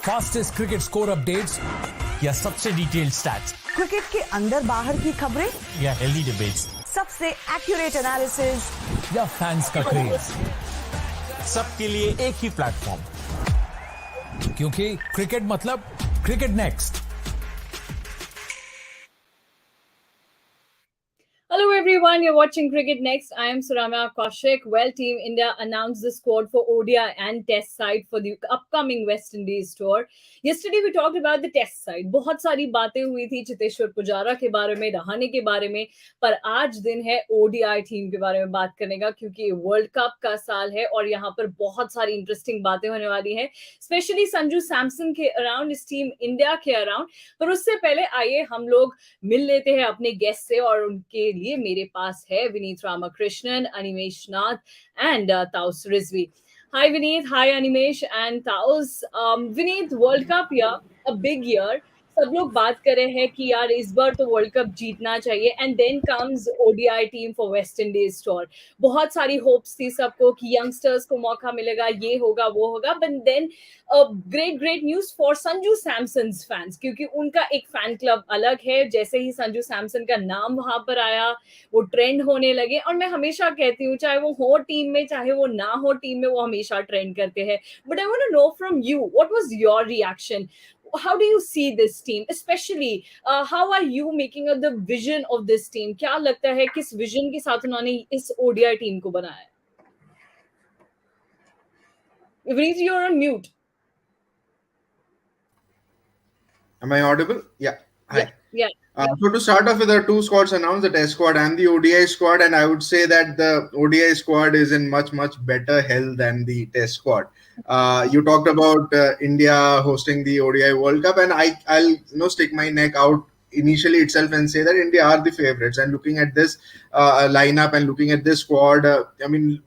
Fastest cricket score updates या सबसे detailed stats, cricket के अंदर बाहर की खबरें या हेल्दी डिबेट्स, सबसे एक्यूरेट एनालिसिस या फैंस का क्रेज, सबके लिए एक ही प्लेटफॉर्म, क्योंकि क्रिकेट मतलब cricket next. Hello everyone, you're watching Cricket Next. I am Sharma Kaushik. Well, Team India announced the squad for ODI and Test side for the upcoming West Indies tour. Yesterday we talked about the Test side. बहुत सारी बातें हुई थी चितेश्वर पुजारा के बारे में, रहाणे के बारे में, पर आज दिन है ODI टीम के बारे में बात करने का, क्योंकि वर्ल्ड कप का साल है और यहाँ पर बहुत सारी इंटरेस्टिंग बातें होने वाली हैं, स्पेशली संजू सैमसन के अराउंड, इस टीम इंडिया के अराउंड। पर उससे पहले आइए हम लोग मिल लेते हैं अपने गेस्ट से, और उनके लिए मेरे पास है Vineet Ramakrishnan, Animesh Nath and Taus Rizvi. Hi Vineet, hi Animesh and Taos. Vineet, World Cup year, a big year. सब लोग बात कर रहे हैं कि यार इस बार तो वर्ल्ड कप जीतना चाहिए, and then comes ODI team for West Indies tour. बहुत सारी होप्स थी सबको कि यंगस्टर्स को मौका मिलेगा, ये होगा वो होगा, but then great news for Sanju Samson fans, क्योंकि उनका एक फैन क्लब अलग है। जैसे ही संजू सैमसन का नाम वहां पर आया, वो ट्रेंड होने लगे, और मैं हमेशा कहती हूँ चाहे वो हो टीम में चाहे वो ना हो टीम में, वो हमेशा ट्रेंड करते हैं। But I want to know from you, what was your reaction? How do you see this team, especially how are you making up the vision of this team? क्या लगता है किस विजन के साथ उन्होंने इस ODI टीम को बनाया है? Vineet, you're on mute. Am I audible? Yeah. Hi. Yeah. So to start off with, the two squads announced, the Test squad and the ODI squad, and I would say that the ODI squad is in much better health than the Test squad. You talked about India hosting the ODI World Cup, and I'll stick my neck out initially itself and say that India are the favorites. And looking at this lineup and looking at this squad, I mean,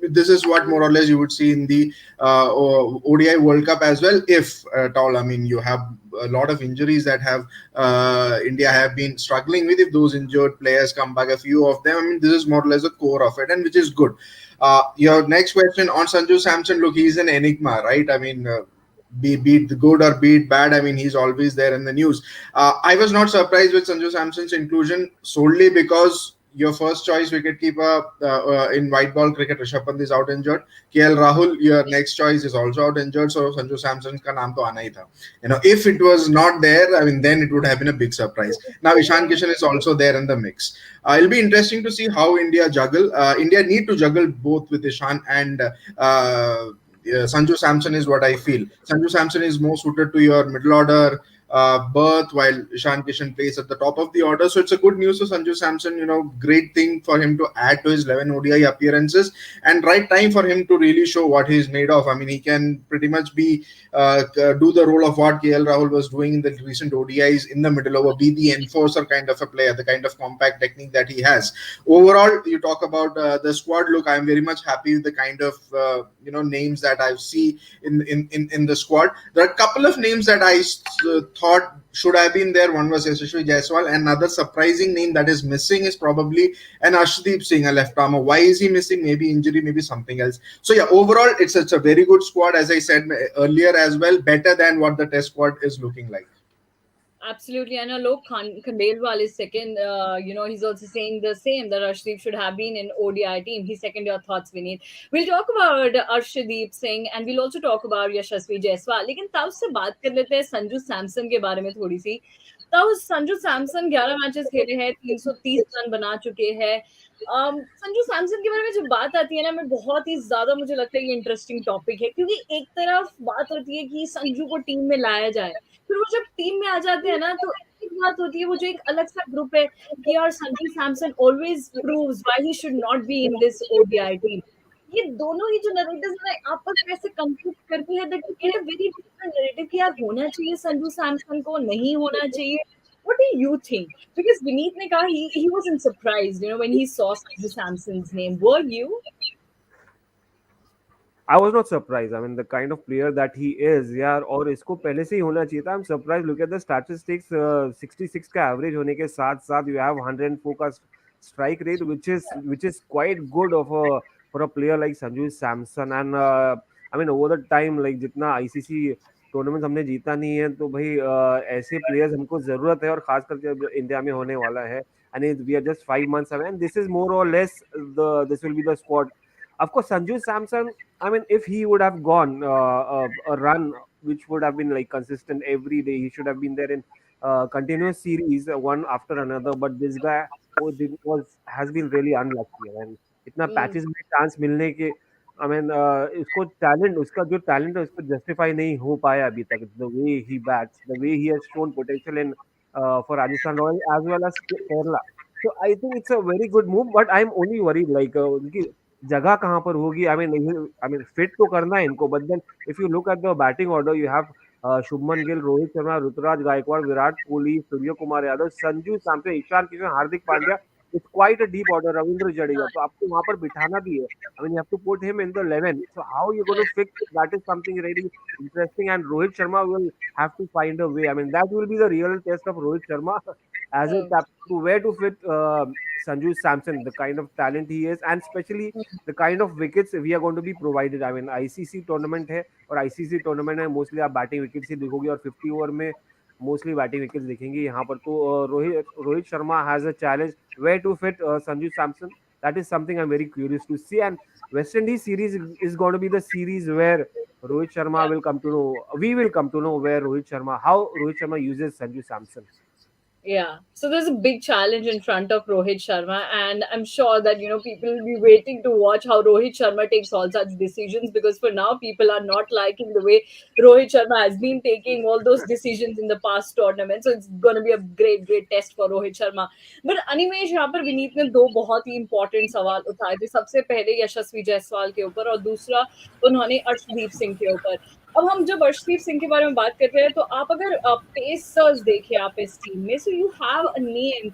this is what more or less you would see in the ODI World Cup as well, if at all. I mean, you have a lot of injuries that have India have been struggling with. If those injured players come back, a few of them, I mean, this is more or less the core of it, and which is good. Your next question on Sanju Samson, look, he's an enigma, right? I mean, be it good or be it bad, I mean, he's always there in the news. I was not surprised with Sanju Samson's inclusion solely because your first choice wicketkeeper in white ball cricket, Rishabh Pant, is out injured. Rahul, your next choice, is also out injured. So Sanju Samson ka naam to aana hi tha. If it was not there, I mean, then it would have been a big surprise. Now Ishan Kishan is also there in the mix. It'll be interesting to see how India juggle. India need to juggle both with Ishan and Sanju Samson is what I feel. Sanju Samson is more suited to your middle order berth, while Ishan Kishan plays at the top of the order. So it's a good news for Sanju Samson. Great thing for him to add to his 11 ODI appearances, and right time for him to really show what he's made of. I mean, he can pretty much be do the role of what Rahul was doing in the recent ODIs in the middle over, be the enforcer kind of a player, the kind of compact technique that he has. Overall, you talk about the squad. Look, I'm very much happy with the kind of names that I see in the squad. There are a couple of names that I thought should have been there. One was Yashasvi Jaiswal. Another surprising name that is missing is probably an Arshdeep Singh, a left armer. Why is he missing? Maybe injury, maybe something else. So yeah, overall, it's a very good squad, as I said earlier as well, better than what the Test squad is looking like. Absolutely, and Alok Khandelwal is second. He's also saying the same, that Arshdeep should have been in ODI team. He's second your thoughts, Vineet. We'll talk about Arshdeep Singh and we'll also talk about Yashasvi Jaiswal. लेकिन तब से बात कर लेते हैं संजू सैमसन के बारे में थोड़ी सी। तब संजू सैमसन 11 मैचेस खेले हैं, 330 रन बना चुके हैं। संजू सैमसन के बारे में जब बात आती है ना, मैं बहुत ही ज्यादा, मुझे लगता है ये इंटरेस्टिंग टॉपिक है, क्योंकि एक तरफ बात होती है कि संजू को टीम में लाया जाए, फिर वो जब टीम में आ जाते हैं ना, तो एक बात होती है, वो जो एक अलग सा ग्रुप है कि यार Sanju Samson always proves why he should not be in this ODI team. ये दोनों ही जो नैरेटिव्स हैं आपस में ऐसे कंफ्लिक्ट करती है that you get a very different narrative कि यार होना चाहिए संजू सैमसन को, नहीं होना चाहिए। What do you think? Because Vineet ने कहा he wasn't surprised, when he saw Sanju Samson's name. Were you? I was not surprised. I mean, the kind of player that he is, यार, और इसको पहले से ही होना चाहिए था. I'm surprised. Look at the statistics. 66 का average होने के साथ साथ you have 104 का strike rate, which is quite good for a player like Sanju Samson. And I mean, over the time, like जितना ICC टूर्नामेंट हमने जीता नहीं है, तो भाई ऐसे प्लेयर्स हमको जरूरत है, और खास करके अब इंडिया में होने वाला है, and we are just 5 months away, and this is more or less this will be the squad. Of course, Sanju Samson, I mean, if he would have gone a run which would have been like consistent every day, he should have been there in continuous series, one after another. But this guy was has been really unlucky, and इतना Hmm. Patches में chance मिलने के, I mean इसको talent, उसका जो talent है उसको justify नहीं हो पाया अभी तक, the way he bats, the way he has shown potential in for Rajasthan Royal as well as Kerala. So I think it's a very good move, but I'm only worried like उनकी जगह कहाँ पर होगी. I mean fit तो करना है इनको, but then if you look at the batting order, you have Shubman Gill, Rohit Sharma, Ruturaj Gaikwad, Virat Kohli, Surya Kumar Yadav, Sanju Samson, Ishan Kishan, Hardik Pandya. It's quite a deep order. Ravindra Jadeja. तो आपको वहाँ पर बिठाना भी है. I mean, you have to put him in the 11. So how you going to fix it? That is something really interesting. And Rohit Sharma will have to find a way. I mean, that will be the real test of Rohit Sharma as a Hmm. captain, to where to fit Sanju Samson, the kind of talent he is, and especially the kind of wickets we are going to be provided. I mean, ICC tournament है, और ICC tournament में mostly आप batting wickets ही देखोगे, और 50 over में mostly batting wickets दिखेंगे. यहाँ पर तो Rohit Sharma has a challenge where to fit Sanju Samson. That is something I'm very curious to see. And West Indies series is going to be the series where Rohit Sharma will come to know. We will come to know where how Rohit Sharma uses Sanju Samson. Yeah, so there's a big challenge in front of Rohit Sharma, and I'm sure that people will be waiting to watch how Rohit Sharma takes all such decisions, because for now people are not liking the way Rohit Sharma has been taking all those decisions in the past tournament. So it's going to be a great, great test for Rohit Sharma. But Animesh, यहाँ पर विनीत ने दो बहुत ही important सवाल उठाए थे. सबसे पहले यशस्वी जायसवाल के ऊपर, और दूसरा उन्होंने अर्शदीप सिंह के ऊपर. अब हम जब अर्शदीप सिंह के बारे में बात कर रहे हैं, तो आप अगर पेसर्स देखें आप इस टीम में, so you have a name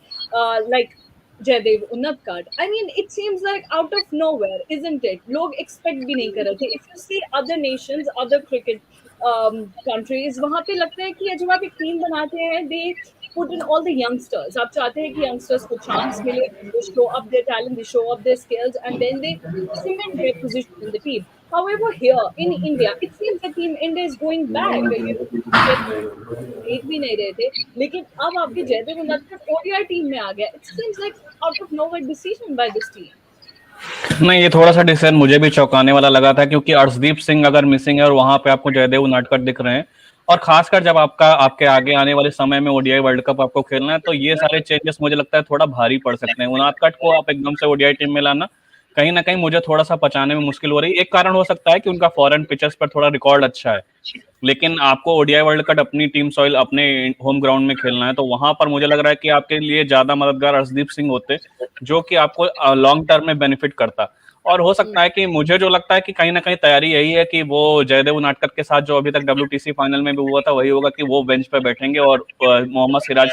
like Jaydev Unadkat. I mean it seems like out of nowhere, isn't it? लोग एक्सपेक्ट भी नहीं कर रहे थे. If you see other nations, other cricket countries, वहां पे लगता है कि जब आप एक टीम बनाते हैं, दे put in all the youngsters. आप चाहते हैं कि youngsters को chance मिले, they show up their talent, they show up their skills, and then they cement their position in the team. However, here in India, it seems the team India is going back. देख भी नहीं रहे थे, लेकिन अब आपके Jaydev उन्नतकट ODI team में आ गया. It seems like out of nowhere decision by this team. नहीं, ये थोड़ा सा डिसीजन मुझे भी चौंकाने वाला लगा था, क्योंकि अर्शदीप सिंह अगर मिसिंग है और वहां पे आपको जयदेव उनादकट दिख रहे हैं, और खासकर जब आपके आगे आने वाले समय में ओडीआई वर्ल्ड कप आपको खेलना है, तो ये सारे चेंजेस मुझे लगता है थोड़ा भारी पड़ सकते हैं. उनादकट को आप एकदम से ओडीआई टीम में लाना कहीं ना कहीं मुझे थोड़ा सा पचाने में मुश्किल हो रही है. एक कारण हो सकता है कि उनका फॉरेन पिचेस पर थोड़ा रिकॉर्ड अच्छा है, लेकिन आपको ओडीआई वर्ल्ड कप अपनी टीम सॉइल, अपने होम ग्राउंड में खेलना है, तो वहां पर मुझे लग रहा है कि आपके लिए ज्यादा मददगार अर्शदीप सिंह होते, जो कि आपको लॉन्ग टर्म में बेनिफिट करता. और हो सकता है कि मुझे जो लगता है कि कहीं ना कहीं तैयारी यही है कि वो जयदेव उनादकट के साथ जो अभी तक WTC फाइनल में भी हुआ था वही होगा, कि वो बेंच पे बैठेंगे और मोहम्मद सिराज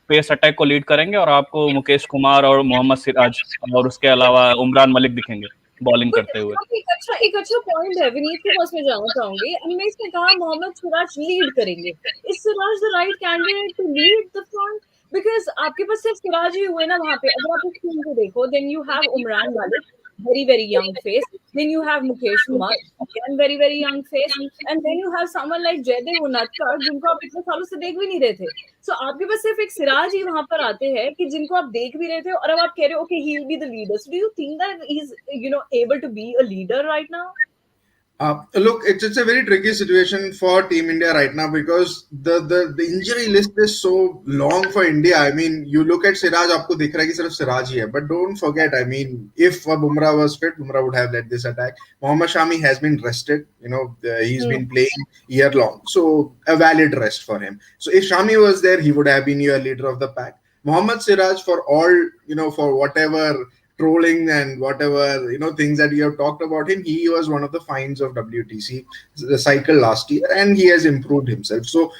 पेस अटैक को लीड करेंगे, और आपको मुकेश कुमार और मोहम्मद सिराज और उसके अलावा उमरान मलिक दिखेंगे बॉलिंग बट करते हुए. यहाँ पे एक अच्छा पॉइंट है, विनीत के पास मैं जाना चाहूंगी. अनिमेश ने कहा मोहम्मद सिराज लीड करेंगे. Is Siraj the right candidate to lead the front? Because आपके पास सिर्फ सिराज ही हुए ना वहां पे. अगर आप इस टीम को देखो, then you have Umran Malik, very very young face. Then you have Mukesh Kumar, again very very young face. And then you have someone like Jaydev Unatkar, जिनको आप इतने सालों से देख भी नहीं रहे थे. So आपके पास सिर्फ एक सिराज ही वहां पर आते हैं कि जिनको आप देख भी रहे थे, और अब आप कह रहे हो okay he'll be the leader. So do you think that he's able to be a leader right now? Look, it's a very tricky situation for Team India right now, because the injury list is so long for India. I mean, you look at Siraj, आपको दिख रहा है कि सिर्फ सिराज ही है, but don't forget, I mean, if Bumrah was fit, Bumrah would have led this attack. Mohammad Shami has been rested. He's been playing year long, so a valid rest for him. So if Shami was there, he would have been your leader of the pack. Mohammad Siraj, for all for whatever trolling and whatever things that you have talked about him, he was one of the finds of WTC the cycle last year, and he has improved himself. So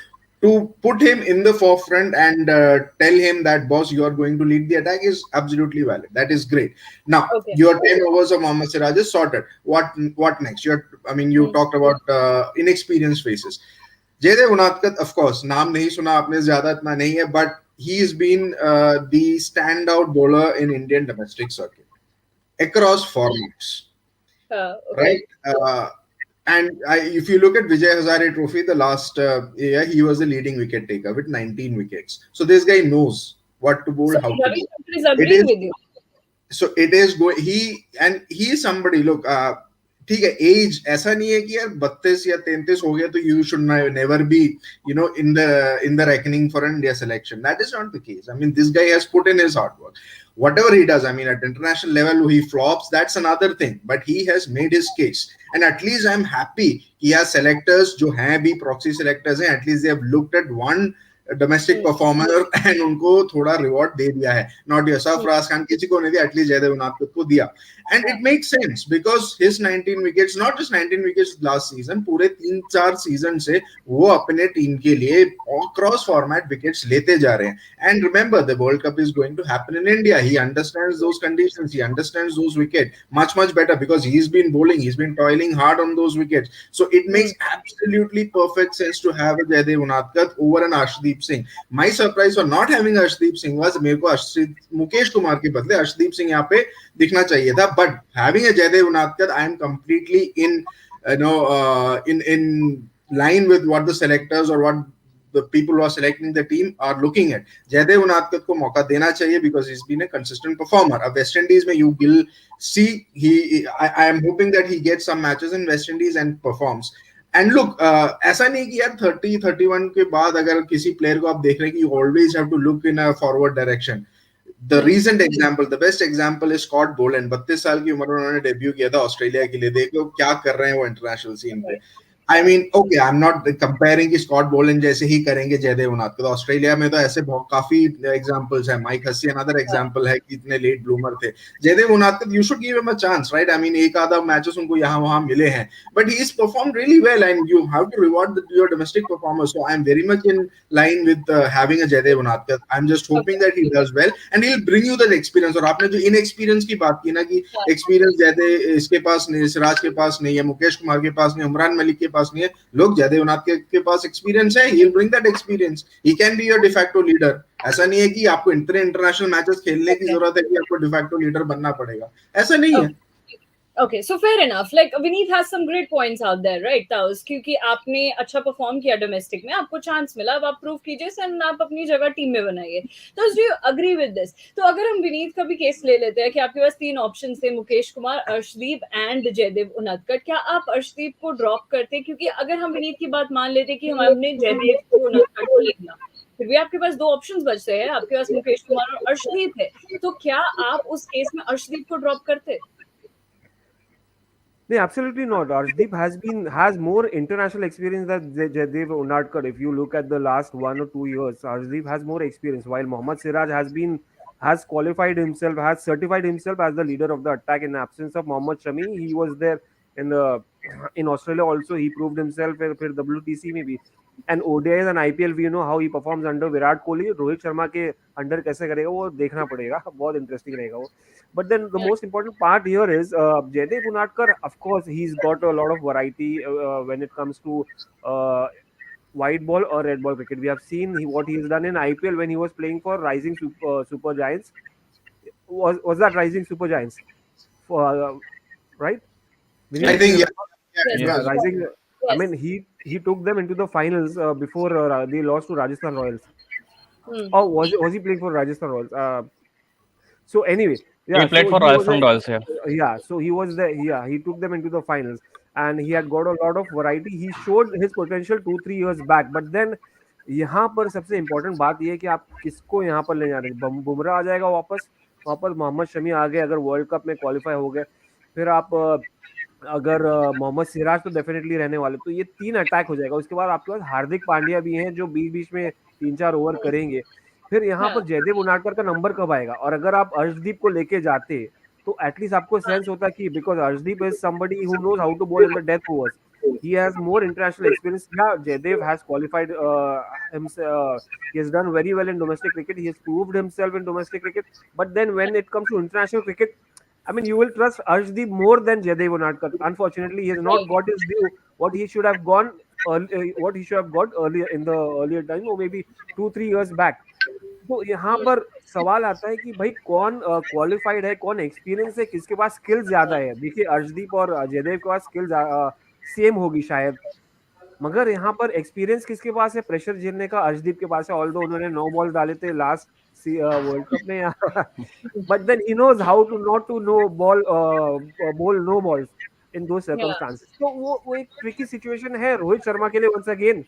to put him in the forefront and tell him that, boss, you are going to lead the attack, is absolutely valid. That is great. Now Okay. your 10 overs of Mohammad Siraj is sorted. What next? You talked about inexperienced faces. Jaydev Unatkar, of course, नाम नहीं सुना आपने, ज्यादा इतना नहीं है, but he's been the standout bowler in Indian domestic circuit across formats. Okay. Right? And if you look at Vijay Hazare Trophy, the last year, he was the leading wicket taker with 19 wickets. So this guy knows what to bowl, So how to Ravi bowl. Shankar is It agreeing is with you. so it is going. He is somebody. Look, ठीक है, as ऐसा नहीं है कि यार 32 या 33 हो गया तो you should never be in the reckoning for India selection. That is not the case. I mean this guy has put in his hard work. Whatever he does, I mean, at international level, he flops. That's another thing. But he has made his case, and at least I'm happy. He has selectors, जो हैं भी proxy selectors हैं. At least they have looked at one domestic performer and उनको थोड़ा reward दे दिया है. Not your Sarfaraz Khan, किसी को नहीं दिया, एटलीस्ट जयदेव उनादकत को दिया. And it makes sense because his 19 wickets, not just 19 wickets last season, पूरे 3-4 सीजन से वो अपने टीम के लिए क्रॉस फॉर्मेट विकेट्स लेते जा रहे हैं. And remember the world cup is going to happen in India. He understands those conditions, he understands those wicket much better because he's been bowling, he's been toiling hard on those wickets. So it makes absolutely perfect sense to have a Jaydev Unadkat over an Arshdeep Singh. My surprise for not having Arshdeep Singh was मेरे को मुकेश कुमार के बदले अर्शदीप सिंह यहाँ पे दिखना चाहिए था. But having a Jaydev Unadkat, I am completely in line with what the selectors or what the people who are selecting the team are looking at. Jaydev Unadkat को मौका देना चाहिए because he's been a consistent performer. अब West Indies में you will see I am hoping that he gets some matches in West Indies and performs. And look, ऐसा नहीं कि यार 30-31 के बाद अगर किसी प्लेयर को आप देख रहे हैं कि you always have to look in a forward direction. The recent example, the best example is Scott Boland. 32 साल की उम्र में उन्होंने डेब्यू किया था ऑस्ट्रेलिया के लिए. देखो क्या कर रहे हैं वो इंटरनेशनल सीन पे. I mean, okay, I'm not comparing कि स्कॉट बोलन जैसे ही करेंगे जयदेव उनादकत. तो ऑस्ट्रेलिया में तो ऐसे बहुत काफी एग्जांपल्स हैं. माइक हसी अनदर एग्जांपल है कि इतने लेट ब्लूमर थे. Jaydev Unadkat, you should give him a chance, right? I mean, एक आधा मैचेस उनको यहाँ वहाँ मिले हैं, but he is performed really well, and you have to reward your domestic performers. So I'm very much in line with having a Jaydev Unadkat. I'm just hoping that he does well and he'll bring you that experience. और आपने जो inexperience की बात की ना कि experience Jaydev इसके पास नहीं, सिराज के पास नहीं है, मुकेश कुमार के पास नहीं, उमरान मलिक के पास नहीं है. लोग जयदेव उनादकत के पास एक्सपीरियंस है. He will bring that experience. He can be your de facto leader. ऐसा नहीं है कि आपको इंटरनेशनल मैचेस खेलने की जरूरत है कि आपको डिफैक्टो लीडर बनना पड़ेगा. ऐसा नहीं है. Okay, so fair enough. Like Vineet has some great points out there, right? Taus, क्योंकि आपने अच्छा परफॉर्म किया डोमेस्टिक में, आपको चांस मिला, अब आप प्रूव कीजिए एंड आप अपनी जगह टीम में बनाइए. तो do you agree with this? तो अगर हम विनीत का भी केस ले लेते हैं कि आपके पास 3 ऑप्शन थे, मुकेश कुमार, अर्शदीप एंड जयदेव उनादकत, क्या आप अर्शदीप को ड्रॉप करते? क्योंकि अगर हम विनीत की बात मान लेते कि हमने जयदेव उनादकत को ले लिया, फिर भी आपके पास 2 ऑप्शंस बच रहे हैं, आपके पास मुकेश कुमार और अर्शदीप है, तो क्या आप उस केस में अर्शदीप को ड्रॉप करते? No, absolutely not. Arshdeep has more international experience than Jaydev Unadkar. If you look at the last 1 or 2 years, Arshdeep has more experience. While Mohammad Siraj has qualified himself, has certified himself as the leader of the attack in the absence of Mohammad Shami. He was there in Australia also. He proved himself in WTC maybe. And ODIs and IPL, we know how he performs under Virat Kohli. Rohit Sharma के under कैसे करेगा वो देखना पड़ेगा. बहुत interesting रहेगा वो. But then the most important part here is Jaydev Unadkar. Of course, he's got a lot of variety when it comes to white ball or red ball cricket. We have seen what he has done in IPL when he was playing for Rising Super Giants. Was that Rising Super Giants? Right? I think yeah, Rising. Yes. I mean, he took them into the finals before they lost to Rajasthan Royals. Oh, was he playing for Rajasthan Royals? So anyway, yeah, he played for Rajasthan Royals. Yeah, so he was there. Yeah, he took them into the finals, and he had got a lot of variety. He showed his potential 2-3 years back, but then यहाँ पर सबसे important बात ये है कि आप किसको यहाँ पर ले जा रहे हैं. बुमराह आ जाएगा वापस मोहम्मद शमी आ गए अगर वर्ल्ड कप में क्वालिफाई हो गए, फिर आप अगर मोहम्मद सिराज तो डेफिनेटली रहने वाले, तो ये 3 अटैक हो जाएगा. उसके बाद आपके पास हार्दिक पांड्या भी हैं जो बीच में 3-4 ओवर करेंगे. फिर यहाँ पर जयदेव उनादकर का नंबर कब आएगा? और अगर आप अर्शदीप को लेके जाते तो एटलीस्ट आपको सेंस होता कि because Arshdeep is somebody who knows how to bowl in the death overs. He has more international experience. Yeah, Jaydev has qualified himself. He has done very well in domestic cricket. He has proved himself in domestic cricket. But then when it comes to international cricket, I mean, you will trust Arshdeep more than Jaydev Unadkar. Unfortunately, he has not got his due. What he should have got earlier in the earlier time, or maybe 2-3 years back. तो यहाँ पर सवाल आता है कि भाई कौन qualified है, कौन एक्सपीरियंस है, किसके पास स्किल्स ज्यादा है. देखिए अर्शदीप और जयदेव के पास सेम होगी शायद। मगर यहाँ पर एक्सपीरियंस किसके पास है प्रेशर झेलने का? अर्शदीप के पास है, ऑल्दो उन्होंने 9 बॉल डाले थे लास्ट वर्ल्ड कप में but then he knows how to not to no ball bowl no balls in those Yeah. Circumstances. तो वो एक ट्रिकी सिचुएशन है रोहित शर्मा के लिए वंस अगेन।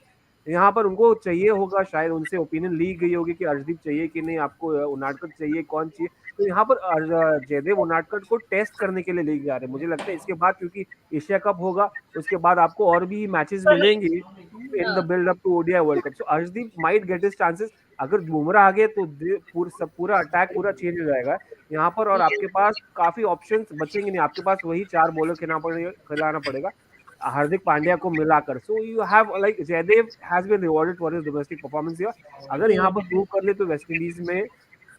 यहाँ पर उनको चाहिए होगा, शायद उनसे ओपिनियन ली गई होगी कि अर्शदीप चाहिए कि नहीं, आपको उनादकट चाहिए, कौन चाहिए। तो यहाँ पर जयदेव उनादकट को टेस्ट करने के लिए लेके जा रहे हैं मुझे लगता है इसके बाद, क्योंकि एशिया कप होगा, उसके बाद आपको और भी मैचेस मिलेंगे in the build up to ODI world cup. So Arshdeep might get his chances. अगर बुमराह आ गए तो पूरा अटैक पूरा चेंज हो जाएगा यहाँ पर, और आपके पास काफी ऑप्शंस बचेंगे नहीं, आपके पास वही 4 बॉलर खिलाना पड़ेगा हार्दिक पांड्या को मिलाकर। So you have like Jaydev has been rewarded for his domestic performance here. अगर यहाँ पर प्रूव कर ले तो वेस्ट इंडीज में,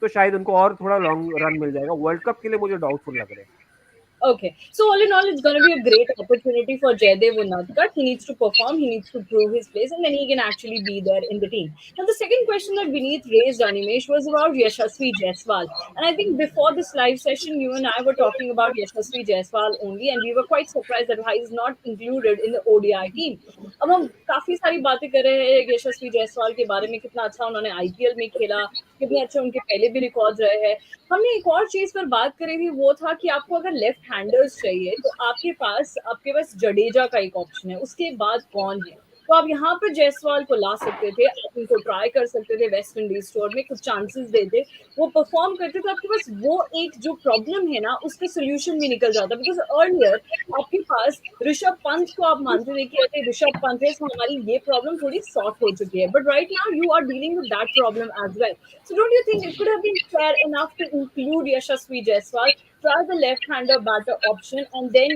तो शायद उनको और थोड़ा लॉन्ग रन मिल जाएगा। वर्ल्ड कप के लिए मुझे डाउटफुल लग रहा है। Okay, so all in all, it's going to be a great opportunity for Jaydev Unadkat. He needs to perform, he needs to prove his place, and then he can actually be there in the team. Now, the second question that Vineet raised, Animesh, was about Yashasvi Jaiswal. And I think before this live session, you and I were talking about Yashasvi Jaiswal only, and we were quite surprised that he is not included in the ODI team. अब हम काफी सारी बातें कर रहे हैं यशस्वी जायसवाल के बारे में, कितना अच्छा उन्होंने आईपीएल में खेला, कितने अच्छे उनके पहले भी रिकॉर्ड रहे हैं। हमने एक और चीज पर बात करी थी, वो था कि आपको अगर लेफ्ट हैंडर्स चाहिए तो आपके पास जडेजा का एक ऑप्शन है, उसके बाद कौन है? तो आप यहाँ पर जायसवाल को ला सकते थे, आप उनको ट्राई कर सकते थे वेस्ट इंडीज टूर में, कुछ चांसेस देते, वो परफॉर्म करते, तो आपके पास वो एक जो प्रॉब्लम है ना उसका सोल्यूशन भी निकल जाता। बिकॉज अर्लियर आपके पास ऋषभ पंत को आप मानते थे कि अरे ऋषभ पंत है, हमारी ये प्रॉब्लम थोड़ी सॉर्ट हो चुकी है, but right now you are dealing with that problem as well. So don't you think it could have been fair enough to include Yashasvi Jaiswal, try the left-hander batter option, and then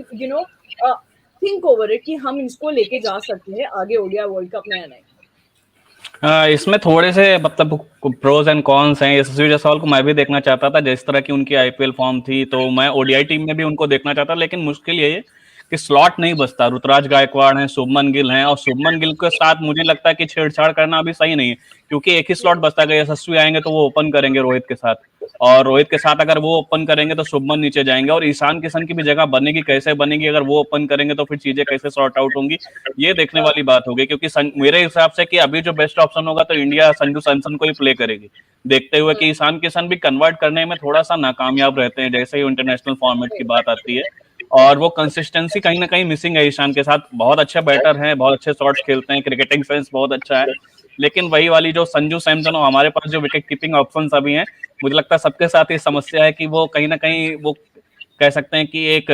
think over it कि हम इसको लेके जा सकते हैं आगे ODI world cup में या नहीं। इसमें थोड़े से मतलब प्रोज एंड कॉन्स हैं। यशस्वी जायसवाल को मैं भी देखना चाहता था, जिस तरह की उनकी आईपीएल फॉर्म थी, तो मैं ओडीआई टीम में भी उनको देखना चाहता, लेकिन मुश्किल ये है कि स्लॉट नहीं बचता। ऋतुराज गायकवाड़ हैं, शुभमन गिल हैं, और शुभमन गिल के साथ मुझे लगता है कि छेड़छाड़ करना अभी सही नहीं है, क्योंकि एक ही स्लॉट बचता है। यशस्वी आएंगे तो वो ओपन करेंगे रोहित के साथ, और रोहित के साथ अगर वो ओपन करेंगे तो शुभमन नीचे जाएंगे, और ईशान किशन की भी जगह बनेगी, कैसे बनेगी, अगर वो ओपन करेंगे तो फिर चीजें कैसे सॉर्ट आउट होंगी, ये देखने वाली बात होगी। क्योंकि मेरे हिसाब से कि अभी जो बेस्ट ऑप्शन होगा तो इंडिया संजू सैमसन को ही प्ले करेगी, देखते हुए कि ईशान किशन भी कन्वर्ट करने में थोड़ा सा नाकामयाब रहते हैं जैसे ही इंटरनेशनल फॉर्मेट की बात आती है, और वो कंसिस्टेंसी कहीं ना कहीं मिसिंग है ईशान के साथ। बहुत अच्छे बैटर हैं, बहुत अच्छे शॉट्स खेलते हैं, क्रिकेटिंग सेंस बहुत अच्छा है, लेकिन वही वाली जो संजू सैमसन और हमारे पास जो विकेट कीपिंग ऑप्शन अभी हैं, मुझे लगता है सबके साथ ये समस्या है कि वो कहीं ना कहीं वो कह सकते हैं कि एक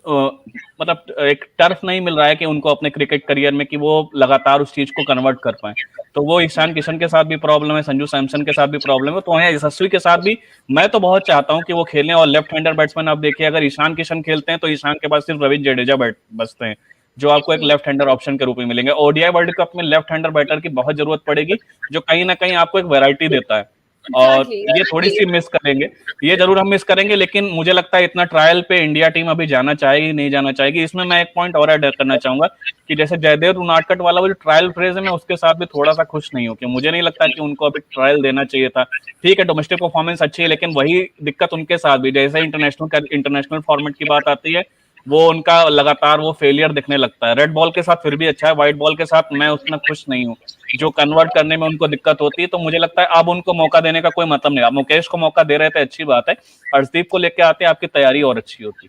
मतलब एक टर्फ नहीं मिल रहा है कि उनको अपने क्रिकेट करियर में कि वो लगातार उस चीज को कन्वर्ट कर पाए। तो वो ईशान किशन के साथ भी प्रॉब्लम है, संजू सैमसन के साथ भी प्रॉब्लम है, तो वहीं यशस्वी के साथ भी मैं तो बहुत चाहता हूं कि वो खेलें। और लेफ्ट हैंडर बैट्समैन आप देखिए, अगर ईशान किशन खेलते हैं तो ईशान के पास सिर्फ रविंद्र जडेजा बचते हैं, जो आपको एक लेफ्ट हैंडर ऑप्शन के रूप में मिलेंगे। ओडीआई वर्ल्ड कप में लेफ्ट हैंडर बैटर की बहुत जरूरत पड़ेगी, जो कहीं ना कहीं आपको एक वैरायटी देता है, और ये थोड़ी सी मिस करेंगे, ये जरूर हम मिस करेंगे। लेकिन मुझे लगता है इतना ट्रायल पे इंडिया टीम अभी जाना चाहेगी नहीं जाना चाहेगी। इसमें मैं एक पॉइंट और ऐड करना चाहूंगा कि जैसे जयदेव उनादकट वाला वो जो ट्रायल फेज है, मैं उसके साथ भी थोड़ा सा खुश नहीं हूँ, कि मुझे नहीं लगता कि उनको अभी ट्रायल देना चाहिए था। ठीक है, डोमेस्टिक परफॉर्मेंस अच्छी है, लेकिन वही दिक्कत उनके साथ भी, जैसे इंटरनेशनल फॉर्मेट की बात आती है, वो उनका लगातार वो फेलियर दिखने लगता है। रेड बॉल के साथ फिर भी अच्छा है, व्हाइट बॉल के साथ मैं उतना खुश नहीं हूँ, जो कन्वर्ट करने में उनको दिक्कत होती है। तो मुझे लगता है अब उनको मौका देने का कोई मतलब नहीं। आप मुकेश को मौका दे रहे थे, अच्छी बात है, अर्शदीप को लेके आते आपकी तैयारी और अच्छी होती।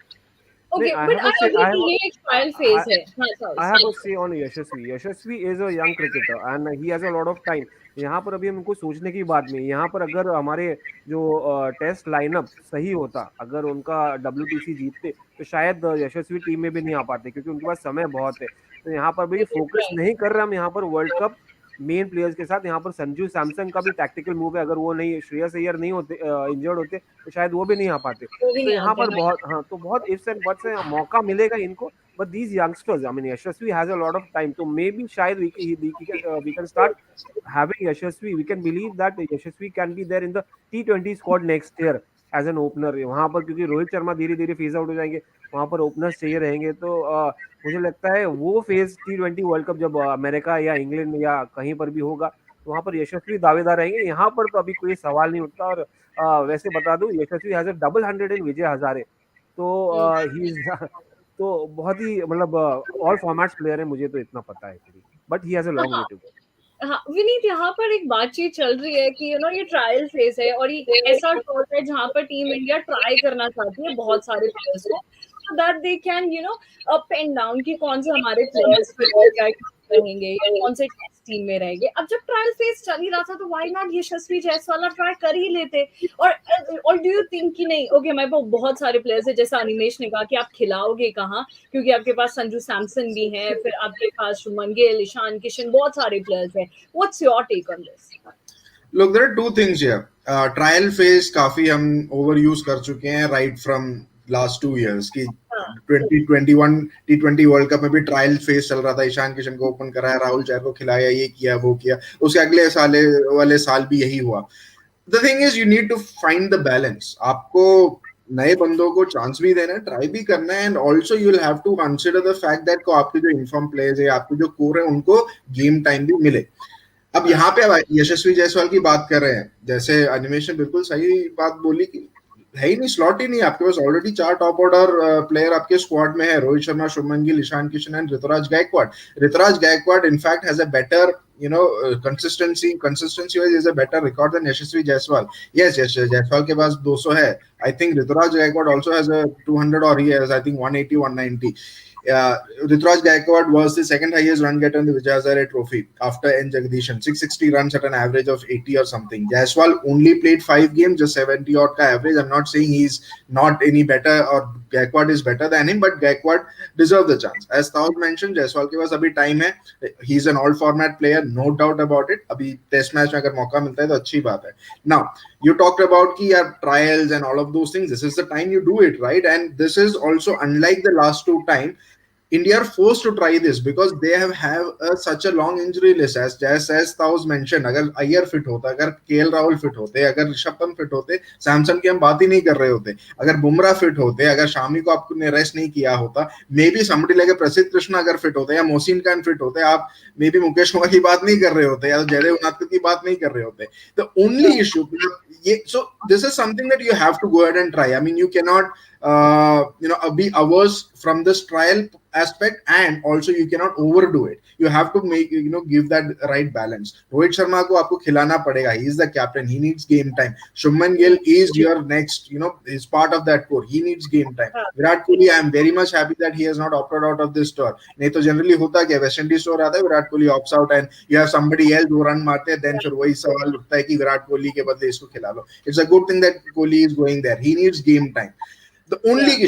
Okay, but I agree कि ये एक trial phase है। I have a say on Yashasvi. Yashasvi is a young cricketer and he has a lot of time। यहाँ पर अभी हमको सोचने की बात नहीं, यहाँ पर अगर हमारे जो टेस्ट लाइनअप सही होता, अगर उनका WTC जीतते, तो शायद यशस्वी टीम में भी नहीं आ पाते, क्योंकि उनके पास समय बहुत है। तो यहाँ पर भी फोकस नहीं कर रहे हम यहाँ पर वर्ल्ड कप मेन प्लेयर्स के साथ। यहाँ पर संजू सैमसन का भी टैक्टिकल मूव है, अगर वो नहीं, श्रेयस अय्यर नहीं होते, इंजर्ड होते, तो शायद वो भी नहीं आ पाते। तो यहाँ पर बहुत, हाँ, तो बहुत इफ्स एंड बट्स है, मौका मिलेगा इनको। But these youngsters, I mean, Yashasvi has a lot of time, so maybe शायद we can start having Yashasvi. We can believe that Yashasvi can be there in the T20 squad next year as an opener। वहाँ पर क्योंकि रोहित शर्मा धीरे धीरे phase out हो जाएंगे, वहाँ पर ओपनर्स चाहिए रहेंगे, तो मुझे लगता है वो फेज T20 वर्ल्ड कप जब अमेरिका या इंग्लैंड या कहीं पर भी होगा, तो वहाँ पर यशस्वी दावेदार रहेंगे। यहाँ पर तो अभी कोई सवाल नहीं उठता। और वैसे बता दूं, यशस्वी हैज अ डबल 100 इन विजय हजारे, तो तो बहुत ही मतलब ऑल फॉर्मेट्स प्लेयर है, मुझे तो इतना पता है, but he has a long way हाँ टू गो। हाँ विनीत, यहाँ पर एक बातचीत चल रही है कि ये ट्रायल फेज है और ये ऐसा टूर है जहाँ पर टीम इंडिया ट्राई करना चाहती है बहुत सारे प्लेयर्स को, so that they can up and down कि कौन से हमारे प्लेयर्स रहेंगे या कौन से टेस्ट टीम में रहेंगे। अब जब ट्रायल फेज चल ही रहा था तो why not Yashasvi Jaiswal try कर ही लेते। और डू यू थिंक कि नहीं, ओके हमारे पास बहुत सारे प्लेयर्स है, जैसा अनिमेश ने कहा कि आप खिलाओगे कहाँ, क्योंकि आपके पास संजू सैमसन भी है, फिर आपके पास शुभमन गिल, ईशान किशन, बहुत सारे प्लेयर्स हैं। What's your take on this? Look, there are two things here. Trial phase काफी हम ओवर यूज कर चुके हैं राइट फ्रॉम लास्ट 2 years की 2021 T20 वर्ल्ड कप में भी ट्रायल फेज चल रहा था, ईशान किशन को ओपन कराया, राहुल चहर को खिलाया, ये किया वो किया, उसके अगले साल वाले साल भी यही हुआ। The thing is you need to find the balance. आपको नए बंदों को चांस भी देना है, ट्राई भी करना है, and also you will have to consider the fact that को आपके जो इन्फॉर्म प्लेयर्स है, आपके जो कोर है, उनको गेम टाइम भी मिले। अब यहाँ पे अब यशस्वी जायसवाल की बात कर रहे हैं, जैसे अनिमेश ने बिल्कुल सही बात बोली कि है ही नहीं, स्लॉट ही नहीं, आपके पास ऑलरेडी 4 टॉप ऑर्डर प्लेयर आपके स्क्वाड में है, Rohit Sharma, Shubman Gill, Ishan Kishan and Ruturaj Gaikwad. Ruturaj Gaikwad in fact has a better consistency wise is a better record than Yashasvi Jaiswal. Yes, Jaiswal के पास 200 है, I think Ruturaj Gaikwad also has a 200, or he has I think 180 190. Ruturaj Gaikwad was the second highest run getter in the Vijay Hazare Trophy after N. Jagdishan, 660 runs at an average of 80 or something. Jaiswal only played 5 games, just 70 odd ka average. I'm not saying he's not any better or Gaikwad is better than him, but Gaikwad deserves the chance. As Taud mentioned, Jaiswal के पास अभी time है, he's an all format player, no doubt about it. अभी test match में अगर मौका मिलता है तो अच्छी बात है. Now you talked about कि यार trials and all of those things, this is the time you do it, right? And this is also unlike the last two time. India are forced to try this because they have such a long injury list. As Taus mentioned, अगर Iyer fit होता, अगर KL Rahul fit होते, अगर Rishabh Pant fit होते, सैमसन की हम बात ही नहीं कर रहे होते, अगर बुमराह fit होते, अगर शामी को आपने रेस्ट नहीं किया होता, मे बी somebody like प्रसिद्ध कृष्णा अगर fit होते या मोहसिन खान fit होते, आप मे बी मुकेश कुमार की बात नहीं कर रहे होते या जयदेव उनादकत की बात नहीं कर रहे होते. The only issue, so this is something that you have to go ahead and try. I mean, you cannot be averse from this trial aspect, and also you cannot overdo it. You have to make give that right balance. Rohit Sharma को आपको खिलाना पड़ेगा, he is the captain, he needs game time. Shubman Gill is your next, is part of that core, he needs game time. Virat Kohli, I am very much happy that he has not opted out of this tour. नहीं तो generally होता क्या, West Indies tour आता है, Virat Kohli opts out and you have somebody else who run मारते हैं, then फिर वही सवाल उठता है कि विराट कोहली के बदले इसको खिला लो. It's a good thing that Kohli is going there, he needs game time. The only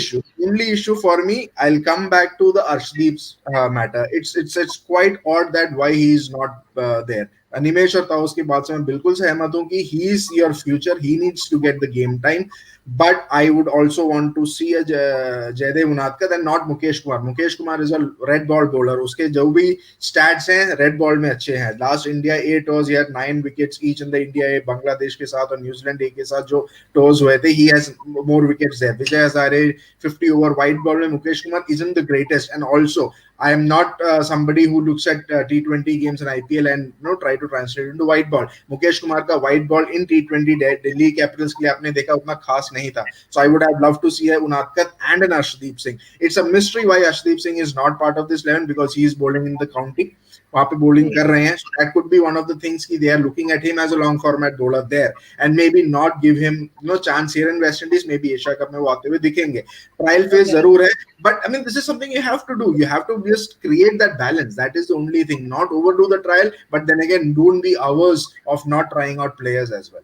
issue for me, I'll come back to the Arshdeep's matter. It's quite odd that why he is not there. Animesh और ताउस की बात से मैं बिल्कुल सहमत हूँ कि he is your future, he needs to get the game time. But I would also want to see a Jaydev Unadkat and not Mukesh Kumar. Mukesh Kumar is a red ball bowler. उसके जो भी stats हैं red ball में अच्छे हैं. Last India A tours, he had 9 wickets each in the India A, Bangladesh के साथ और न्यूजीलैंड A के साथ जो tours हुए थे, he has more wickets there. Vijay Hazare 50 over white ball में Mukesh Kumar isn't the greatest, and also I am not somebody who looks at T20 games and IPL and try to translate into white ball. Mukesh Kumar का white ball in T20 Delhi Capitals के लिए आपने देखा उतना खास नहीं था. So I would have loved to see a Unadkat and an Arshdeep Singh. It's a mystery why Arshdeep Singh is not part of this 11 because he is bowling in the county. वहाँ पे bowling कर रहे हैं. So that could be one of the things कि they are looking at him as a long format bowler there and maybe not give him chance here in West Indies. Maybe Asia Cup में वो आते हुए दिखेंगे. Trial phase जरूर है, but I mean this is something you have to do. You have to just create that balance. That is the only thing. Not overdo the trial, but then again don't be hours of not trying out players as well.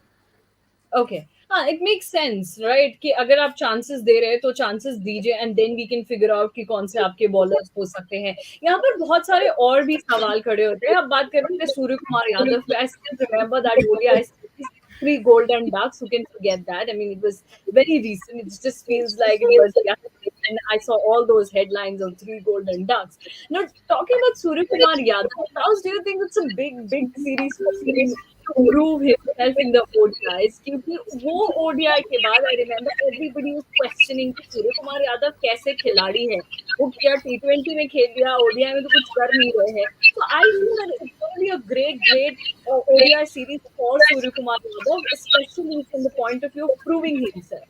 Okay. हाँ, it makes sense, right? कि अगर आप chances दे रहे हैं तो chances दीजिए and then we can figure out कि कौन से आपके bowlers हो सकते हैं. यहाँ पर बहुत सारे और भी सवाल खड़े होते हैं. अब बात करते हैं सूर्य Kumar Yadav. I still remember that ODI. 3 golden ducks. Who can forget that? I mean, it was very recent. It just feels like it was yesterday, and I saw all those headlines of 3 golden ducks. Now, talking about Surya Kumar Yadav, how do you think it's a big series for him to prove himself in the ODIs? क्योंकि वो ODI के बाद I remember everybody was questioning कि सूर्य कुमार यादव कैसे खिलाड़ी है, वो क्या T20 में खेल लिया, ODI में तो कुछ कर नहीं रहे हैं. So I feel that it's going to be a great ODI series for Surya Kumar Yadav, especially from the point of view of proving himself.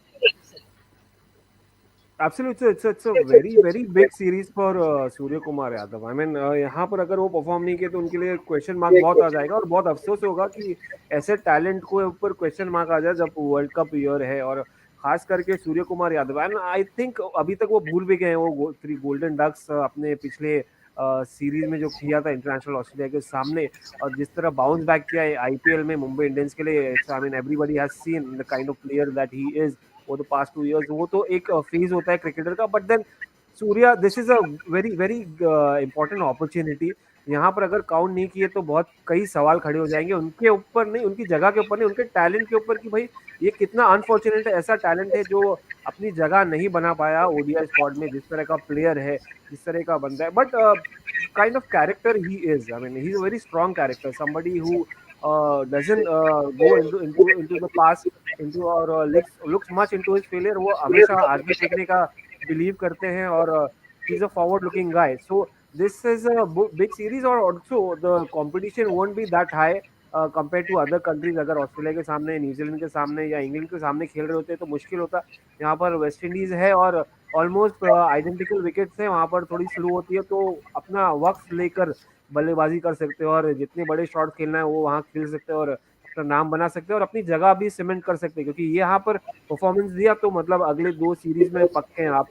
Absolutely, it's a very big series for Surya Kumar Yadav. I mean, यहाँ पर अगर वो perform नहीं किए तो उनके लिए question mark बहुत आ जाएगा और बहुत अफसोस होगा कि ऐसे टैलेंट को ऊपर क्वेश्चन मार्क आ जाए जब वर्ल्ड कप ईयर है. और खास करके Surya Kumar Yadav, and I think अभी तक वो भूल भी गए हैं वो थ्री गोल्डन डक्स अपने पिछले सीरीज में जो किया था इंटरनेशनल ऑस्ट्रेलिया के सामने, और जिस तरह बाउंस बैक किया है आईपीएल में मुंबई इंडियंस के लिए. I mean everybody has seen the kind of player that he is for the past 2 years. वो तो एक फेज होता है क्रिकेटर का, but then Surya, this is a very important opportunity. यहाँ पर अगर काउंट नहीं किए तो बहुत कई सवाल खड़े हो जाएंगे उनके ऊपर नहीं, उनकी जगह के ऊपर नहीं, उनके टैलेंट के ऊपर कि भाई ये कितना अनफॉर्चुनेट है. ऐसा टैलेंट है जो अपनी जगह नहीं बना पाया ओडीआई स्क्वाड में, जिस तरह का प्लेयर है, जिस तरह का बंदा है. But kind of character he is, I mean he is a very strong character, somebody who doesn't go into the past into और looks much into his failure. वो हमेशा आगे देखने का बिलीव करते हैं और he is a forward looking guy. So this is a big series और also the competition won't be that high compared to other countries. अगर ऑस्ट्रेलिया के सामने, न्यूजीलैंड के सामने या इंग्लैंड के सामने खेल रहे होते तो मुश्किल होता. यहाँ पर वेस्ट इंडीज है और ऑलमोस्ट आइडेंटिकल विकेट्स हैं, वहाँ पर थोड़ी स्लो होती है तो अपना वक्त लेकर बल्लेबाजी कर सकते हो और जितने बड़े शॉट खेलना है वो वहाँ खेल सकते हो और अपना नाम बना सकते हैं और अपनी जगह भी सीमेंट कर सकते हैं. क्योंकि ये यहाँ पर परफॉर्मेंस दिया तो मतलब अगले 2 सीरीज में पक्के हैं आप.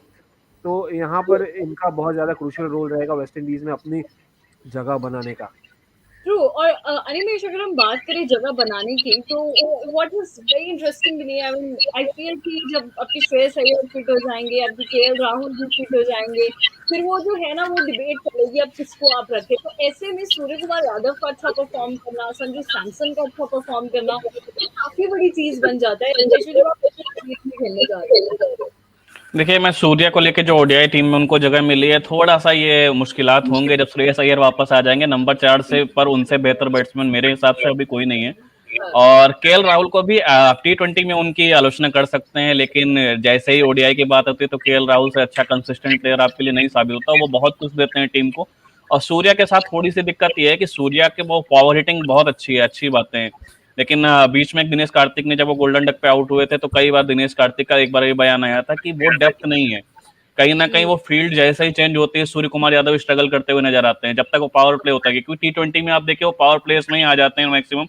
तो यहाँ पर इनका बहुत ज्यादा क्रूशियल रोल रहेगा वेस्ट इंडीज में अपनी जगह बनाने का. ट्रू. और अनिमेश, अगर हम बात करें जगह बनाने की, तो what is very interesting to me, I mean I feel कि जब आपके श्रेयस अय्यर फिट हो जाएंगे, आपके केएल राहुल भी फिट हो जाएंगे, फिर वो जो है ना वो डिबेट चलेगी अब किसको आप रखें. तो ऐसे में सूर्य कुमार यादव का अच्छा परफॉर्म करना, संजू सैमसन का अच्छा परफॉर्म करना, ये काफी बड़ी चीज बन जाता है, स्पेशली जब आप खेलने जा रहे हैं. देखिए, मैं सूर्या को लेके जो ओडीआई टीम में उनको जगह मिली है, थोड़ा सा ये मुश्किलात होंगे जब श्रेयस अय्यर वापस आ जाएंगे नंबर 4 से, पर उनसे बेहतर बैट्समैन मेरे हिसाब से अभी कोई नहीं है. और केएल राहुल को भी T20 में उनकी आलोचना कर सकते हैं, लेकिन जैसे ही ओडीआई की बात होती है तो केएल राहुल से अच्छा कंसिस्टेंट प्लेयर आपके लिए नहीं साबित होता. वो बहुत कुछ देते हैं टीम को. और सूर्या के साथ थोड़ी सी दिक्कत ये है कि सूर्या के वो पावर हिटिंग बहुत अच्छी है, अच्छी बातें हैं, लेकिन बीच में दिनेश कार्तिक ने जब वो गोल्डन डक पे आउट हुए थे तो कई बार दिनेश कार्तिक का एक बार ये बयान आया था कि वो डेप्थ नहीं है. कहीं ना कहीं वो फील्ड जैसे ही चेंज होती है सूर्य कुमार यादव स्ट्रगल करते हुए नजर आते हैं जब तक वो पावर प्ले होता है. क्योंकि T20 में आप देखिए वो पावर प्लेस में ही आ जाते हैं मैक्सिमम,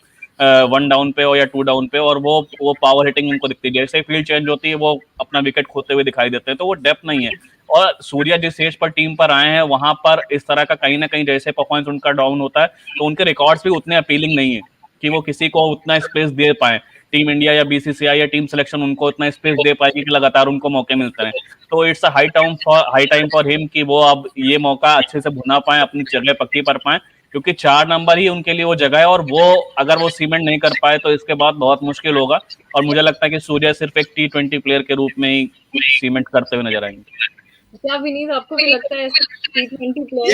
1 डाउन पे हो या 2 डाउन पे, और वो पावर हिटिंग उनको दिखती है. जैसे ही फील्ड चेंज होती है वो अपना विकेट खोते हुए दिखाई देते हैं. तो वो डेप्थ नहीं है. और सूर्या जिस एज पर टीम पर आए हैं वहां पर इस तरह का कहीं ना कहीं जैसे परफॉर्मेंस उनका डाउन होता है तो उनके रिकॉर्ड्स भी उतने अपीलिंग नहीं है कि वो किसी को उतना स्पेस दे पाए. टीम इंडिया या बीसीसीआई या टीम सिलेक्शन उनको उतना स्पेस दे पाएगी कि लगातार उनको मौके मिलते हैं. तो it's high time for him कि वो अब ये मौका अच्छे से भुना पाए, अपनी जगह पक्की कर पाए, क्योंकि 4 नंबर ही उनके लिए वो जगह है. और वो अगर वो सीमेंट नहीं कर पाए तो इसके बाद बहुत मुश्किल होगा. और मुझे लगता है कि सूर्या सिर्फ एक T20 प्लेयर के रूप में ही सीमेंट करते हुए नजर आएंगे. क्या विनीत, आपको भी लगता है T20 player?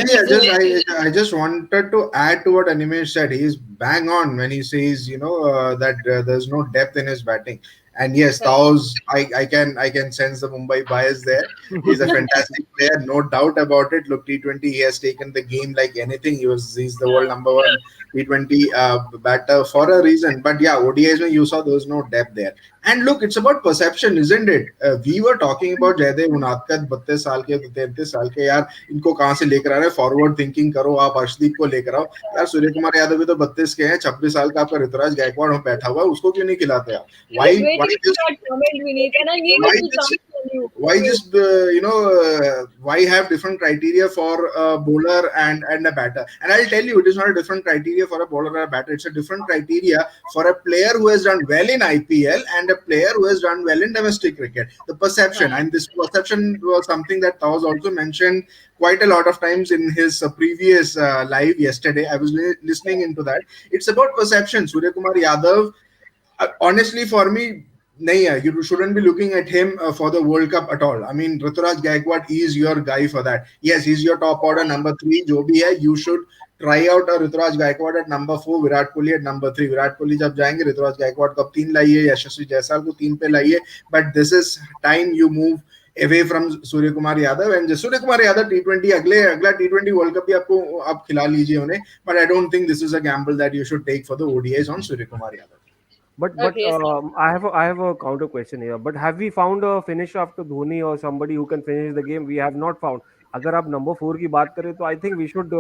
I just wanted to add to what Animesh said. He's bang on when he says, that there's no depth in his batting. And yes, Taos, I can sense the Mumbai bias there. He's a fantastic player, no doubt about it. Look, T20, he has taken the game like anything. He's the world number 1 T20 batter for a reason. But yeah, ODIs when you saw there was no depth there. And look, it's about perception, isn't it? We were talking about Jaydev Unadkat, 32 साल के 33 साल के, यार इनको कहाँ से लेकर आ रहे हैं? फॉरवर्ड थिंकिंग करो, आप अर्शदीप को लेकर आओ. यार सूर्य कुमार यादव भी तो 32 के हैं, 26 साल का आपका ऋतुराज गायकवाड़ बैठा हुआ है, उसको क्यों नहीं खिलाते आप? Why have different criteria for a bowler and a batter? And I'll tell you, it is not a different criteria for a bowler or a batter. It's a different criteria for a player who has done well in IPL and a player who has done well in domestic cricket. The perception, and this perception was something that Taos also mentioned quite a lot of times in his previous live yesterday. I was listening into that. It's about perception. Surya Kumar Yadav, honestly, for me, you shouldn't be looking at him for the World Cup at all. I mean, Ruturaj Gaikwad is your guy for that. Yes, he's your top order number 3. Jo bhi hai, you should try out a Ruturaj Gaikwad at number 4, Virat Kohli at number 3. Virat Kohli jab jayenge, Ruturaj Gaikwad ko 3 laiye, Yashasvi Jaiswal ko 3 pe laiye. But this is time you move away from Surya Kumar Yadav. And Surya Kumar Yadav T20 अगला T20 World Cup भी आपको आप खिला लीजिए उन्हें. But I don't think this is a gamble that you should take for the ODIs on Surya Kumar Yadav. But Okay, yes. I have a counter question here. But have we found a finisher after Dhoni or somebody who can finish the game? We have not found. अगर आप number 4 की बात करें तो I think we should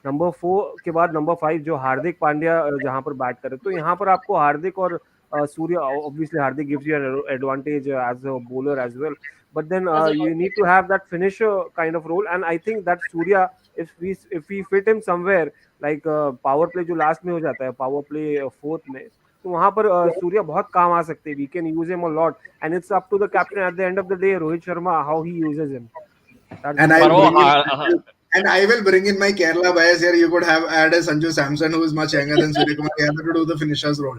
number 4 के बाद number 5 जो हार्दिक पांड्या जहां पर बैट करे तो यहाँ पर आपको हार्दिक और सूर्य obviously Hardik gives you an advantage as a bowler as well. But then As a you need to have that finisher kind of role, and I think that Surya, if we fit him somewhere like power play जो last में हो जाता है power play fourth में तो वहां पर सूर्या बहुत काम आ सकते हैं. We can use him a lot and it's up to the captain at the end of the day Rohit Sharma how he uses him. That's the And पर I'll वो bring in हाँ, and I will bring in my Kerala bias here. You could have added Sanju Samson, who is much younger than Suryakumar Yadav, to do the finisher's role.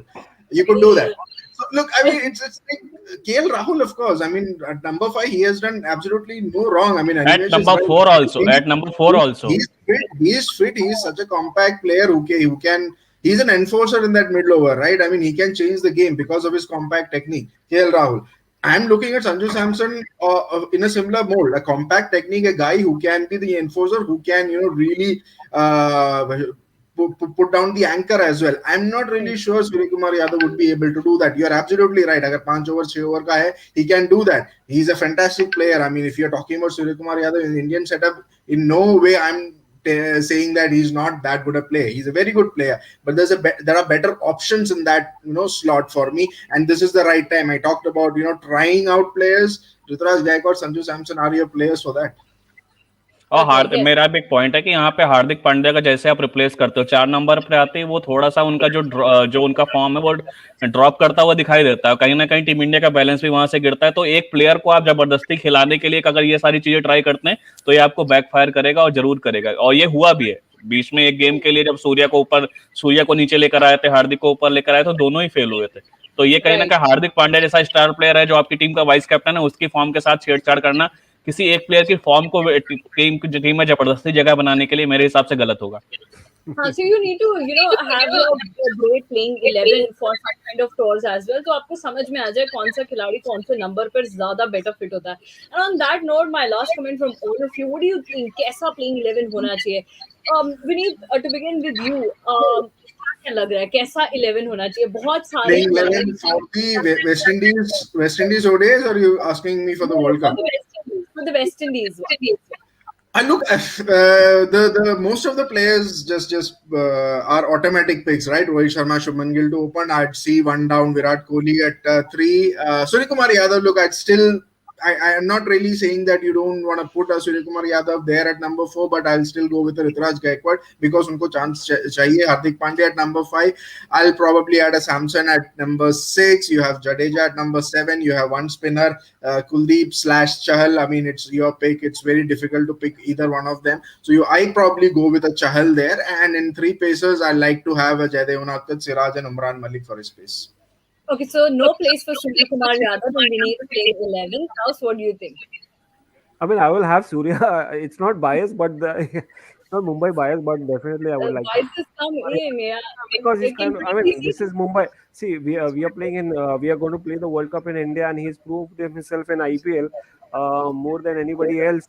You could do that. So look, I mean, it's like KL Rahul, of course. I mean, at number 5, he has done absolutely no wrong. I mean, at Animesh is number right. 4 also, He's, at number 4 also. he's fit. He's fit. He's such a compact player who can. He's an enforcer in that middle over, right? I mean, he can change the game because of his compact technique. KL Rahul. I'm looking at Sanju Samson in a similar mold, a compact technique, a guy who can be the enforcer, who can, really put down the anchor as well. I'm not really sure Suryakumar Yadav would be able to do that. You're absolutely right. Agar 5 over 6 over ka hai, he can do that. He's a fantastic player. I mean, if you're talking about Suryakumar Yadav in the Indian setup, in no way I'm saying that he's not that good a player. He's a very good player, but there are better options in that slot for me, and this is the right time. I talked about trying out players. Ruturaj Gaikwad, Sanju Samson are your players for that. और Yes. मेरा भी एक point है कि यहाँ पे हार्दिक पांड्या का जैसे आप रिप्लेस करते हो 4 नंबर पे आते ही वो थोड़ा सा उनका जो उनका फॉर्म है वो ड्रॉप करता हुआ दिखाई देता है. कहीं ना कहीं टीम इंडिया का बैलेंस भी वहां से गिरता है. तो एक प्लेयर को आप जबरदस्ती खिलाने के लिए अगर ये सारी चीजें ट्राई करते हैं तो ये आपको बैकफायर करेगा और जरूर करेगा. और ये हुआ भी है बीच में एक गेम के लिए जब सूर्या को नीचे लेकर आए थे, हार्दिक को ऊपर लेकर आए तो दोनों ही फेल हुए थे. तो ये कहीं ना कहीं हार्दिक पांड्या जैसा स्टार प्लेयर है जो आपकी टीम का वाइस कैप्टन है, उसकी फॉर्म के साथ छेड़छाड़ करना किसी एक प्लेयर की फॉर्म को टीम में जबरदस्ती जगह बनाने के लिए मेरे हिसाब से गलत होगा. So you need to have a great playing 11 for such kind of tours as well. तो आपको समझ में आ जाए कौन सा खिलाड़ी कौन से नंबर पर ज्यादा better fit होता है. And on that note, my last comment from all of you, what do you think? कैसा playing 11 होना चाहिए? Vineet, to begin with you, क्या लग रहा है कैसा 11 होना चाहिए? बहुत सारे Playing 11 for the West Indies ODIs, or are you asking me for the World Cup? For the West Indies. I look, the most of the players just are automatic picks, right? Rohit Sharma, Shubman Gill to open. I'd see one down Virat Kohli at 3. Suryakumar Yadav, look, I am not really saying that you don't want to put a Suryakumar Yadav there at number 4, but I'll still go with the Ruturaj Gaikwad because unko chance chahiye. Hardik Pandya at number 5. I'll probably add a Samson at number 6. You have Jadeja at number 7. You have one spinner, Kuldeep/Chahal. I mean, it's your pick. It's very difficult to pick either one of them. So I probably go with a Chahal there. And in 3 pacers, I like to have a Jaidev Unadkat, Siraj and Umran Malik for his pace. Okay, so no place for Suryakumar Yadav and we need to play 11. House, what do you think? I mean, I will have Surya. It's not biased, but it's not Mumbai bias, but definitely I would like. Why is this come in? Yeah, Because he's kind of, I mean, this is Mumbai. See, we are playing in. We are going to play the World Cup in India, and he's proved himself in IPL more than anybody else.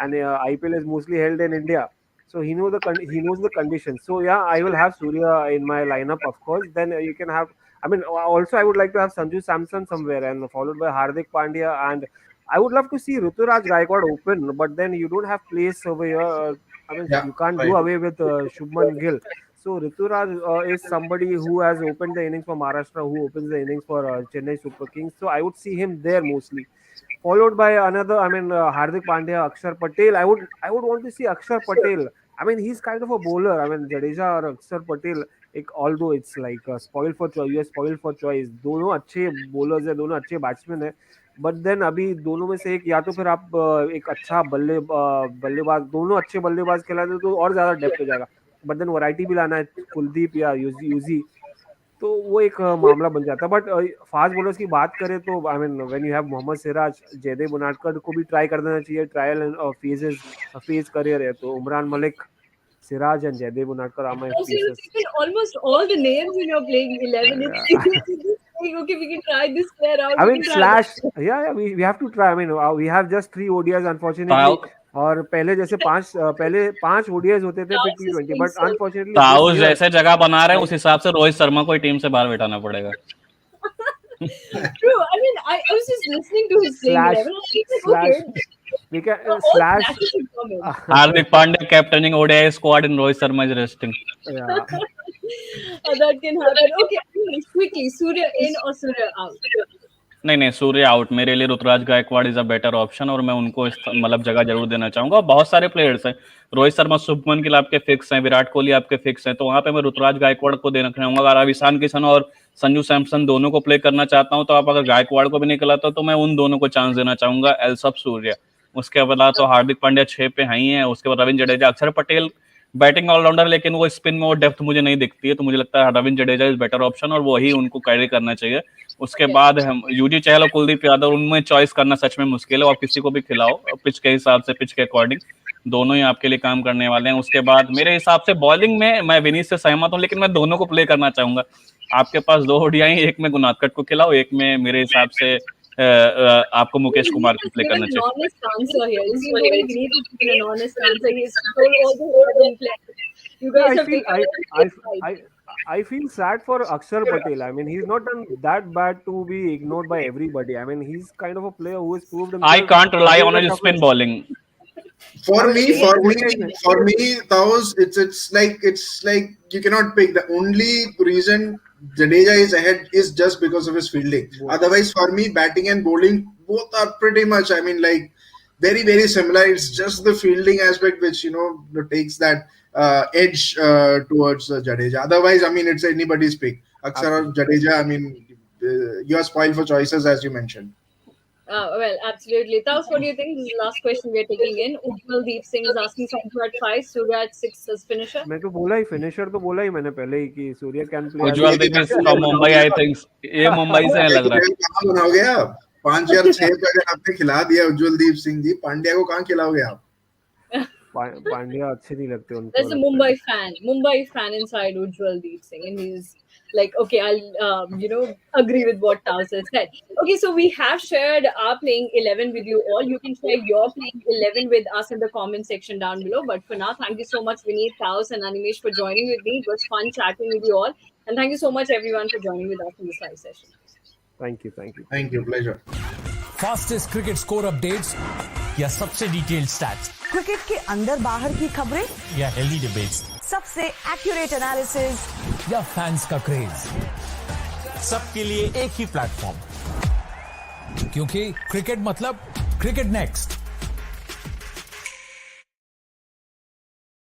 And IPL is mostly held in India, so he knows the conditions. So yeah, I will have Surya in my lineup, of course. Then you can have. I mean, also I would like to have Sanju Samson somewhere, and followed by Hardik Pandya, and I would love to see Ruturaj Gaikwad open, but then you don't have place over here. I mean, Yeah, you can't right. do away with Shubman Gill. So Ruturaj is somebody who has opened the innings for Maharashtra, who opens the innings for Chennai Super Kings. So I would see him there mostly, followed by another. I mean, Hardik Pandya, Akshar Patel. I would want to see Akshar Patel. I mean, he's kind of a bowler. I mean, Jadeja or Akshar Patel. Although it's like spoiled for choice, you are spoiled for choice. दोनों अच्छे bowlers है, दोनों अच्छे batsmen है. But then अभी दोनों में से एक या तो फिर आप एक अच्छा बल्लेबाज दोनों अच्छे बल्लेबाज खिला दो तो और ज्यादा डेप्थ हो जाएगा. बट देन वैरायटी भी लाना है कुलदीप या यूजी तो वो एक मामला बन जाता है. बट फास्ट बॉलर्स की बात करें तो I mean when you have Mohammed Siraj, Jaydev Unadkat को भी ट्राई कर देना चाहिए. ट्रायल एंड फेज करियर है तो Umran Malik, Siraj and Jaidev Unadkar are my Also, you've pieces. taken almost all the names in your playing 11. It's seriously just saying, okay, we can try this player out. I we mean, can try yeah, we have to try. I mean, we have just 3 ODIs unfortunately. और पहले जैसे पहले 5 ODIs होते थे फिर T20, but unfortunately taus जैसे जगह बना रहे हैं उस हिसाब से रोहित शर्मा को टीम से बाहर बैठाना पड़ेगा. True. I mean, I was just listening to his playing Slash, 11. I was like, slash. okay, We can all slash. flashes should come in. Hardik Pandya captaining ODI squad and Rohit Sharma is resting. Yeah. That can happen. Okay, anyways, quickly, Surya in or Surya out? नहीं सूर्य out मेरे लिए Ruturaj Gaikwad is a better option और मैं उनको मतलब जगह जरूर देना चाहूंगा। बहुत सारे प्लेयर्स हैं, रोहित शर्मा शुभमन गिल आपके फिक्स हैं, विराट कोहली आपके फिक्स हैं, तो वहां पे मैं ऋतुराज गायकवाड़ को देना चाहूंगा। अगर आप ईशान किशन और संजू सैमसन दोनों को प्ले करना चाहता हूं तो आप अगर गायकवाड़ को भी निकलाता तो मैं उन दोनों को चांस देना चाहूंगा एल्स ऑफ सूर्य। उसके बाद तो हार्दिक पांड्या 6 पे ही है, उसके बाद रविंद्र जडेजा, अक्षर पटेल बैटिंग ऑलराउंडर लेकिन वो स्पिन में वो डेप्थ मुझे नहीं दिखती है, तो मुझे लगता है Ravindra Jadeja is better option और वही उनको कैरी करना चाहिए। उसके बाद हम यूजी चहल और कुलदीप यादव, उनमें चॉइस करना सच में मुश्किल है, और किसी को भी खिलाओ पिच के हिसाब से, पिच के अकॉर्डिंग दोनों ही आपके लिए काम करने वाले हैं। उसके बाद मेरे हिसाब से बॉलिंग में मैं विनीत से सहमत हूं, लेकिन मैं दोनों को प्ले करना चाहूंगा। आपके पास 2 ओडीआई, एक में गुनाथकट को खिलाओ, एक में मेरे हिसाब से आपको मुकेश कुमार को प्ले करना चाहिए। Honest answer here. This is why we need to give an honest answer. He's told all the other players. You guys have taken I feel sad for Akshar Patel. I mean, he's not done that bad to be ignored by everybody. I mean, he's kind of a player who has proved himself. I can't rely on his spin bowling. For me, Taos, it's like you cannot pick. The only reason Jadeja is ahead is just because of his fielding. Otherwise, for me, batting and bowling both are pretty much, I mean, like very, very similar. It's just the fielding aspect which, takes that edge towards Jadeja. Otherwise, I mean, it's anybody's pick. Akshar or Jadeja, I mean, you are spoiled for choices, as you mentioned. Well, absolutely. Taos, what do you think? This is the last question we are taking in. Ujjwaldeep Singh is asking Sanju at 5, Surya at 6 as finisher. मैं तो बोला ही finisher, तो बोला ही मैंने पहले ही कि Surya can play. Ujjwaldeep is from Mumbai, I think ये मुंबई से है लग रहा है। कहां बनाओगे आप? 5 या 6 पे अगर आपने खिला दिया उज्जवलदीप सिंह जी, पांड्या को कहां खिलाओगे आप? पांड्या अच्छे नहीं लगते उनको। There's a Mumbai fan inside Ujjwaldeep Singh, and he's like, okay, I'll agree with what Taos has said. Okay, so we have shared our playing 11 with you all. You can share your playing 11 with us in the comment section down below. But for now, thank you so much, Vineet, Taos, and Animesh for joining with me. It was fun chatting with you all, and thank you so much everyone for joining with us in this live session. Thank you. Thank you, pleasure. Fastest cricket score updates या सबसे detailed stats, cricket के अंदर बाहर की खबरें या healthy debates, सबसे accurate analysis या फैंस का क्रेज, सबके लिए एक ही प्लेटफॉर्म, क्योंकि क्रिकेट मतलब क्रिकेट नेक्स्ट।